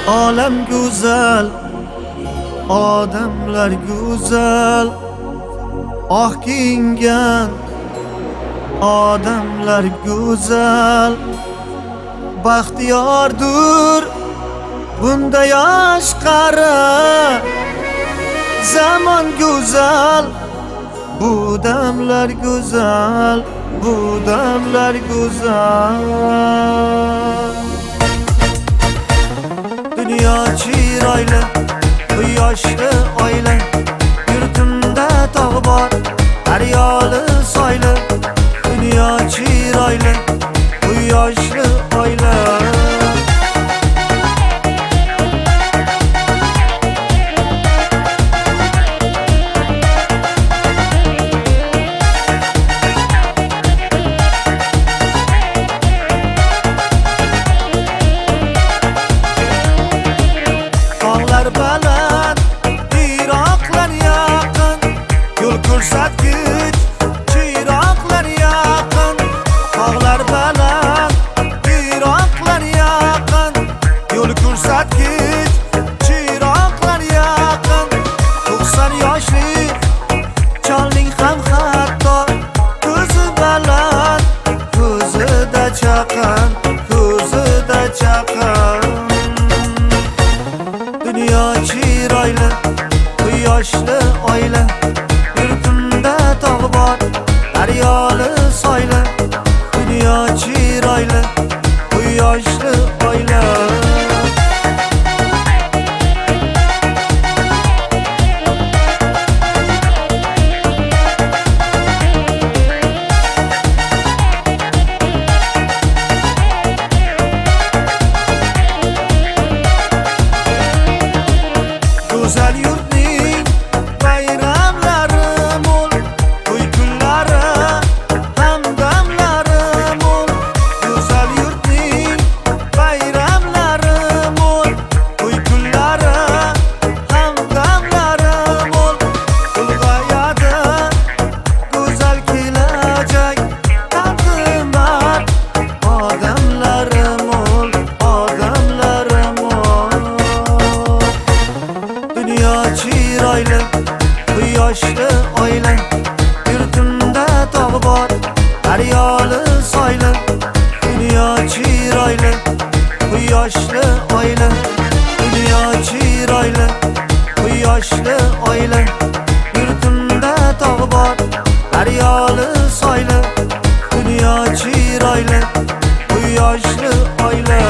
Olam go'zal, odamlar go'zal, oh kiyingan odamlar go'zal. Baxtiyordir bunda yosh qari, zamon go'zal, bu damlar go'zal, bu damlar go'zal. Dünya chiroyli, bu yoshli oila, yurtimda tog' bor, daryoli soyli. Dünya chiroyli, bu yoshli oila. Tog'lar baland, yiroqlar yaqin, yo'l ko'rsatgich chiroqlar yaqin. Tog'lar baland, yiroqlar yaqin, yo'l ko'rsatgich chiroqlar yaqin. 90 yoshlik cholning ham hatto ko'zi baland, ko'zida chaqan, ko'zida chaqan. Dünya chiroyli, bu yoshli oila, yurtimda tog' bor, daryoli soyli. Dünya chiroyli, bu yoshli oila. Go'zal yurtning bayramlari mo'l, to'y kunlari hamdamlari mo'l. Go'zal yurtning bayramlari mo'l, to'y kunlari hamdamlari mo'l. Ulg'ayadi go'zal kelajak, taqdimot odamlari mo'l, odamlari mo'l. Dünya chiroyli, bu yoshli oila, yurtimda tog' bor, daryoli soyli. Dünya chiroyli, bu yoshli oila. Dünya chiroyli, bu yoshli oila, yurtimda tog' bor, daryoli soyli. Dünya chiroyli, bu yoshli oila.